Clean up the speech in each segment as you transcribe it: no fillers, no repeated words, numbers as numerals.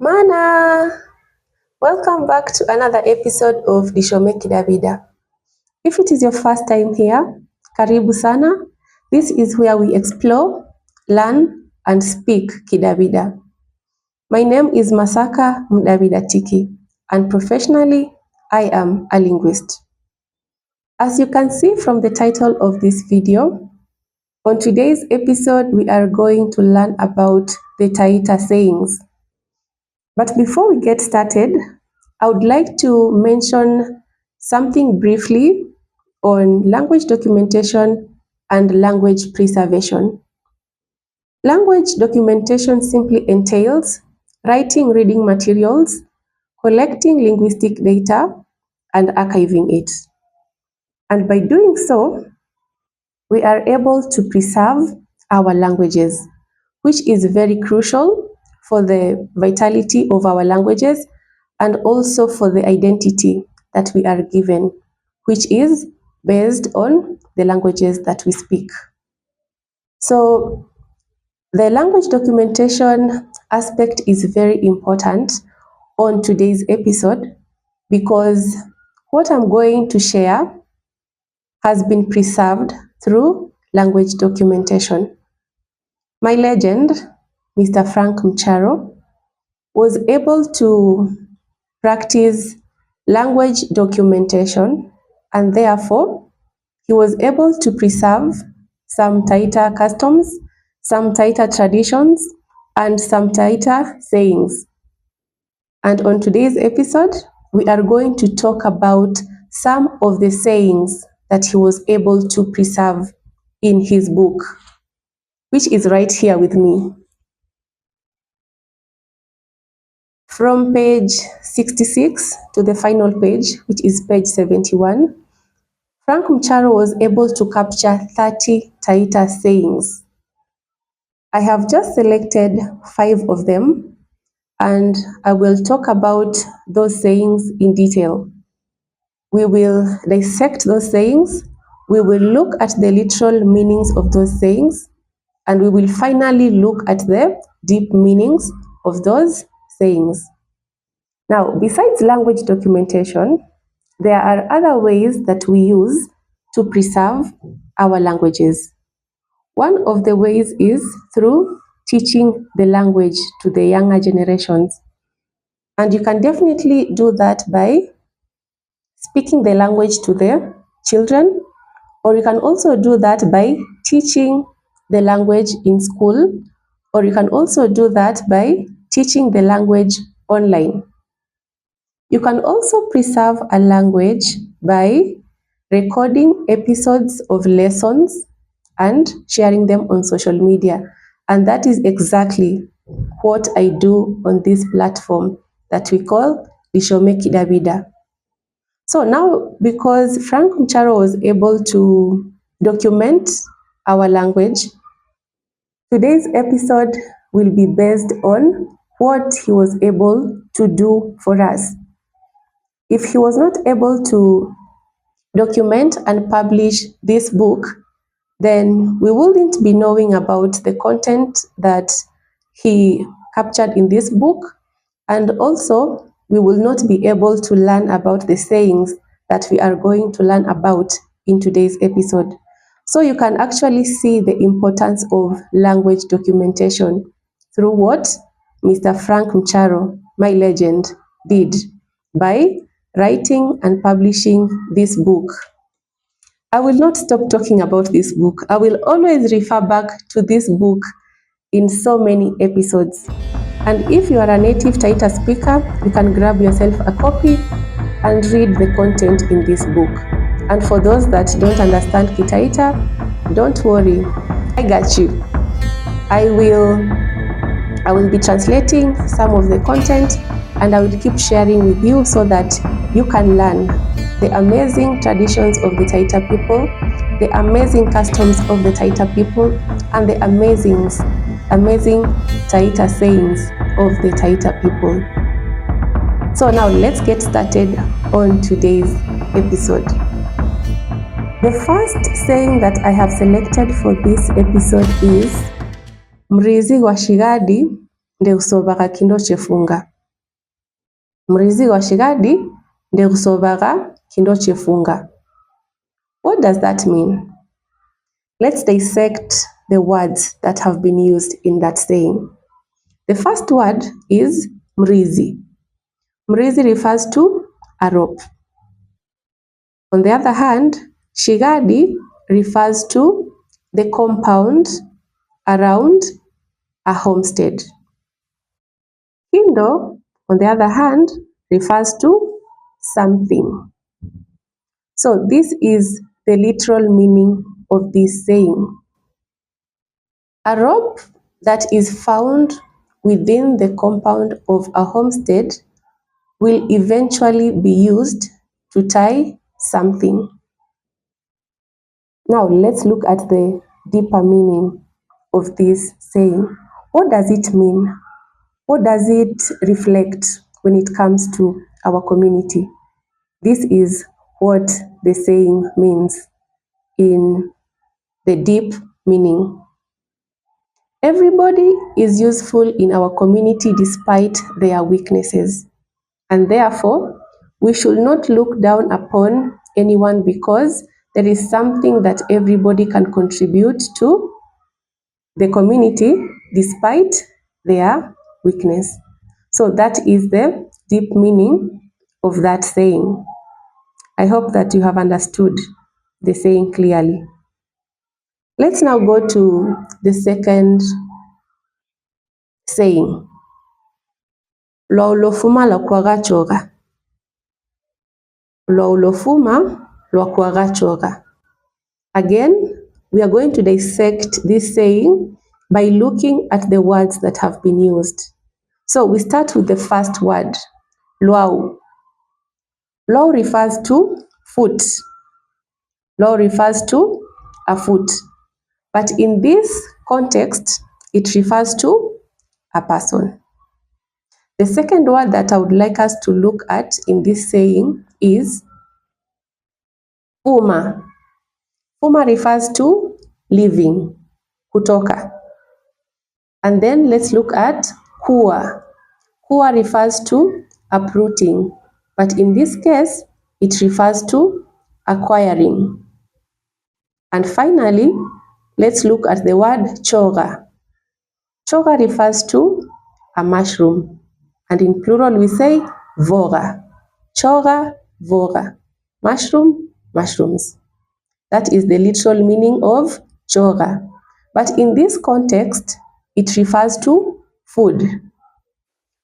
Mana! Welcome back to another episode of Dishome Kidavida. If it is your first time here, karibu sana. This is where we explore, learn, and speak Kidavida. My name is Masaka Mdavida Tiki, and professionally, I am a linguist. As you can see from the title of this video, on today's episode, we are going to learn about the Taita sayings. But before we get started, I would like to mention something briefly on language documentation and language preservation. Language documentation simply entails writing reading materials, collecting linguistic data, and archiving it. And by doing so, we are able to preserve our languages, which is very crucial for the vitality of our languages and also for the identity that we are given, which is based on the languages that we speak. So the language documentation aspect is very important on today's episode because what I'm going to share has been preserved through language documentation. My legend, Mr. Frank Mcharo, was able to practice language documentation, and therefore he was able to preserve some Taita customs, some Taita traditions, and some Taita sayings. And on today's episode, we are going to talk about some of the sayings that he was able to preserve in his book, which is right here with me. From page 66 to the final page, which is page 71, Frank Mcharo was able to capture 30 Taita sayings. I have just selected 5 of them, and I will talk about those sayings in detail. We will dissect those sayings, we will look at the literal meanings of those sayings, and we will finally look at the deep meanings of those sayings. Now, besides language documentation, there are other ways that we use to preserve our languages. One of the ways is through teaching the language to the younger generations. And you can definitely do that by speaking the language to the children, or you can also do that by teaching the language in school, or you can also do that by teaching the language online. You can also preserve a language by recording episodes of lessons and sharing them on social media. And that is exactly what I do on this platform that we call Dishome Kidavida. So now, because Frank Mcharo was able to document our language, today's episode will be based on what he was able to do for us. If he was not able to document and publish this book, then we wouldn't be knowing about the content that he captured in this book, and also we will not be able to learn about the sayings that we are going to learn about in today's episode. So you can actually see the importance of language documentation through what Mr. Frank Mcharo, my legend, did by writing and publishing this book. I will not stop talking about this book. I will always refer back to this book in so many episodes. And if you are a native Taita speaker, you can grab yourself a copy and read the content in this book. And for those that don't understand Kitaita, don't worry, I got you. I will be translating some of the content, and I will keep sharing with you so that you can learn the amazing traditions of the Taita people, the amazing customs of the Taita people, and the amazing Taita sayings of the Taita people. So now let's get started on today's episode. The first saying that I have selected for this episode is Mrizi wa shigadi nde usobaka kindo chefunga. Murizi wa shigadi ndegusobaga kindo chefunga. What does that mean? Let's dissect the words that have been used in that saying. The first word is mrizi. Mrizi refers to a rope. On the other hand, shigadi refers to the compound around a homestead. Kindo, on the other hand, refers to something. So this is the literal meaning of this saying. A rope that is found within the compound of a homestead will eventually be used to tie something. Now let's look at the deeper meaning of this saying. What does it mean? What does it reflect when it comes to our community? This is what the saying means in the deep meaning. Everybody is useful in our community despite their weaknesses, and therefore we should not look down upon anyone because there is something that everybody can contribute to the community despite their weakness. So that is the deep meaning of that saying. I hope that you have understood the saying clearly. Let's now go to the second saying. Lwaulofuma lwakwagachoga. Lwaulofuma lwakwagachoga. Again, we are going to dissect this saying by looking at the words that have been used. So we start with the first word, lwau. Lwau refers to foot. Lwau refers to a foot. But in this context, it refers to a person. The second word that I would like us to look at in this saying is fuma. Fuma refers to living, kutoka. And then let's look at kua. Kua refers to uprooting, but in this case, it refers to acquiring. And finally, let's look at the word choga. Choga refers to a mushroom, and in plural we say voga. Choga, voga. Mushroom, mushrooms. That is the literal meaning of choga. But in this context, it refers to food.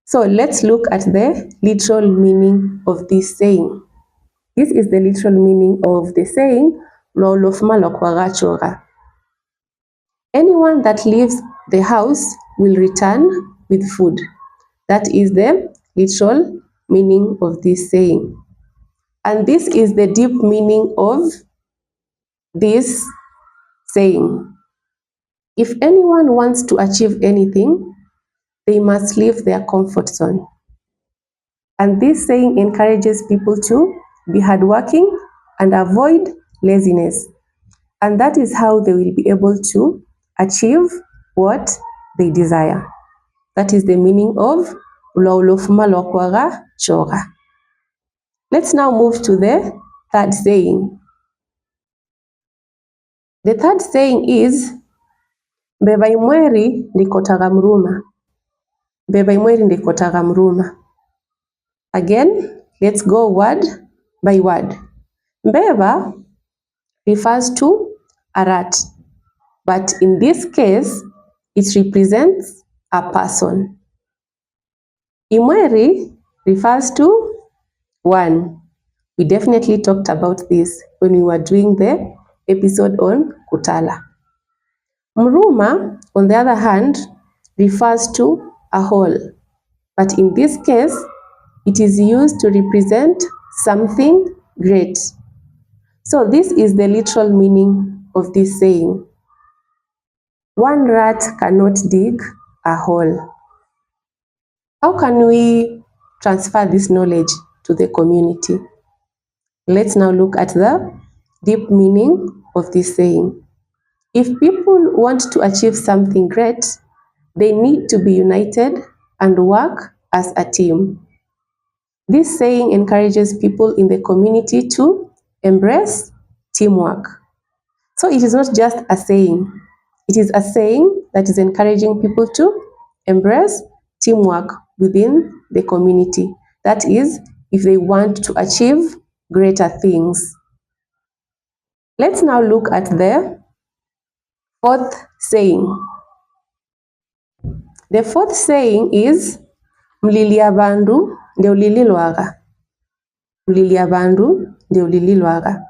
So let's look at the literal meaning of this saying. This is the literal meaning of the saying, lwaulofuma lwakwagachoga. Anyone that leaves the house will return with food. That is the literal meaning of this saying. And this is the deep meaning of this saying. If anyone wants to achieve anything, they must leave their comfort zone. And this saying encourages people to be hardworking and avoid laziness. And that is how they will be able to achieve what they desire. That is the meaning of lwaulofuma lwakwagachoga. Let's now move to the third saying. The third saying is mbeba imweri ndikotaga mruma. Mbeba imweri ndikotaga mruma. Again, let's go word by word. Mbeba refers to a rat, but in this case, it represents a person. Imweri refers to one. We definitely talked about this when we were doing the episode on Kutala. Mruma, on the other hand, refers to a hole, but in this case, it is used to represent something great. So this is the literal meaning of this saying. One rat cannot dig a hole. How can we transfer this knowledge to the community? Let's now look at the deep meaning of this saying. If people want to achieve something great, they need to be united and work as a team. This saying encourages people in the community to embrace teamwork. So it is not just a saying, it is a saying that is encouraging people to embrace teamwork within the community. That is, if they want to achieve greater things. Let's now look at the fourth saying. The fourth saying is mlilia bandu ndio lililwaga. Mlilia bandu ndio lililwaga.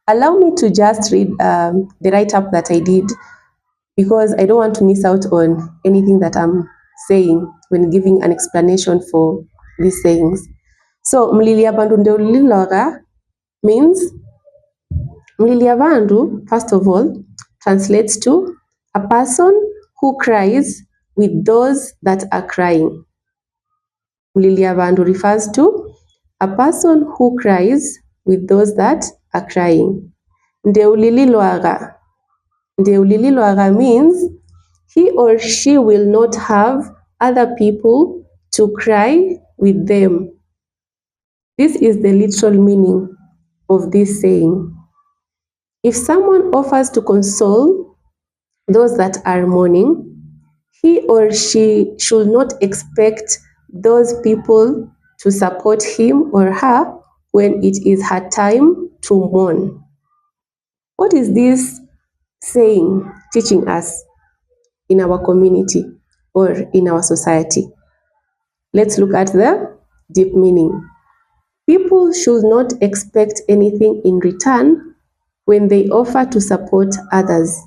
Allow me to just read the write-up that I did, because I don't want to miss out on anything that I'm saying when giving an explanation for these sayings. So, mlilia bandu ndio lililwaga means, mlilia bandu, first of all, translates to a person who cries with those that are crying. Mlilia bandu refers to a person who cries with those that are crying. Ndio lililwaga. Ndio lililwaga means he or she will not have other people to cry with them. This is the literal meaning of this saying. If someone offers to console those that are mourning, he or she should not expect those people to support him or her when it is her time to mourn. What is this saying teaching us in our community or in our society? Let's look at the deep meaning. People should not expect anything in return when they offer to support others.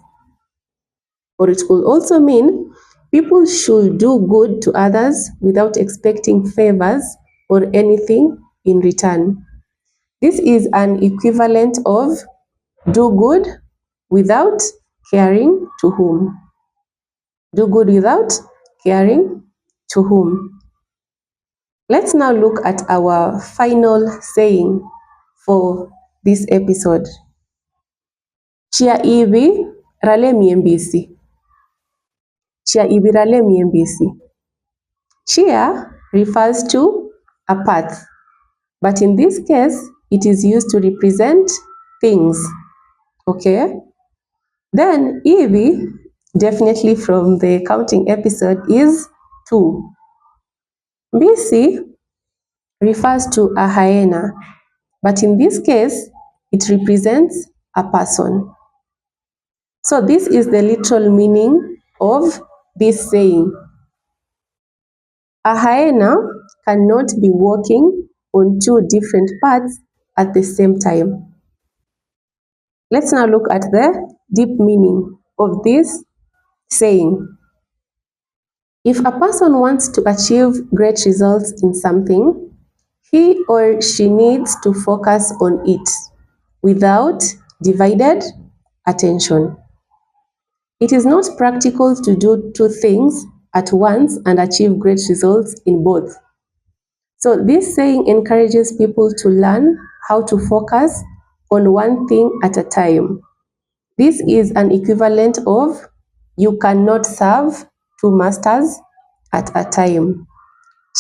Or it could also mean people should do good to others without expecting favors or anything in return. This is an equivalent of do good without caring to whom. Do good without caring to whom. Let's now look at our final saying for this episode. Chia ivi rale miembisi. Chia ivi rale miembisi. Chia refers to a path, but in this case, it is used to represent things. Okay? Then ivi, definitely from the counting episode, is 2. Mbisi refers to a hyena, but in this case, it represents a person. So this is the literal meaning of this saying. A hyena cannot be walking on 2 different paths at the same time. Let's now look at the deep meaning of this saying. If a person wants to achieve great results in something, he or she needs to focus on it without divided attention. It is not practical to do 2 things at once and achieve great results in both. So this saying encourages people to learn how to focus on one thing at a time. This is an equivalent of you cannot serve 2 masters at a time.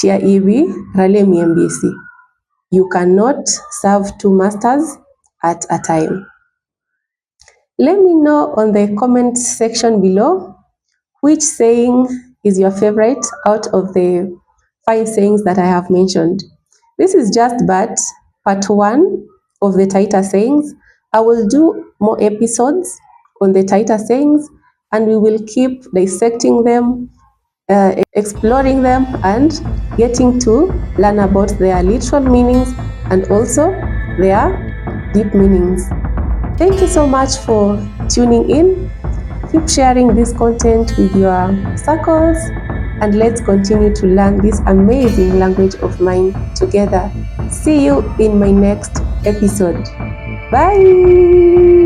Chia ivi rale miembisi. You cannot serve 2 masters at a time. Let me know on the comment section below which saying is your favorite out of the 5 sayings that I have mentioned. This is just but part 1 of the Taita sayings. I will do more episodes on the Taita sayings, and we will keep dissecting them, exploring them, and getting to learn about their literal meanings and also their deep meanings. Thank you so much for tuning in. Keep sharing this content with your circles, and let's continue to learn this amazing language of mine together. See you in my next episode. Bye!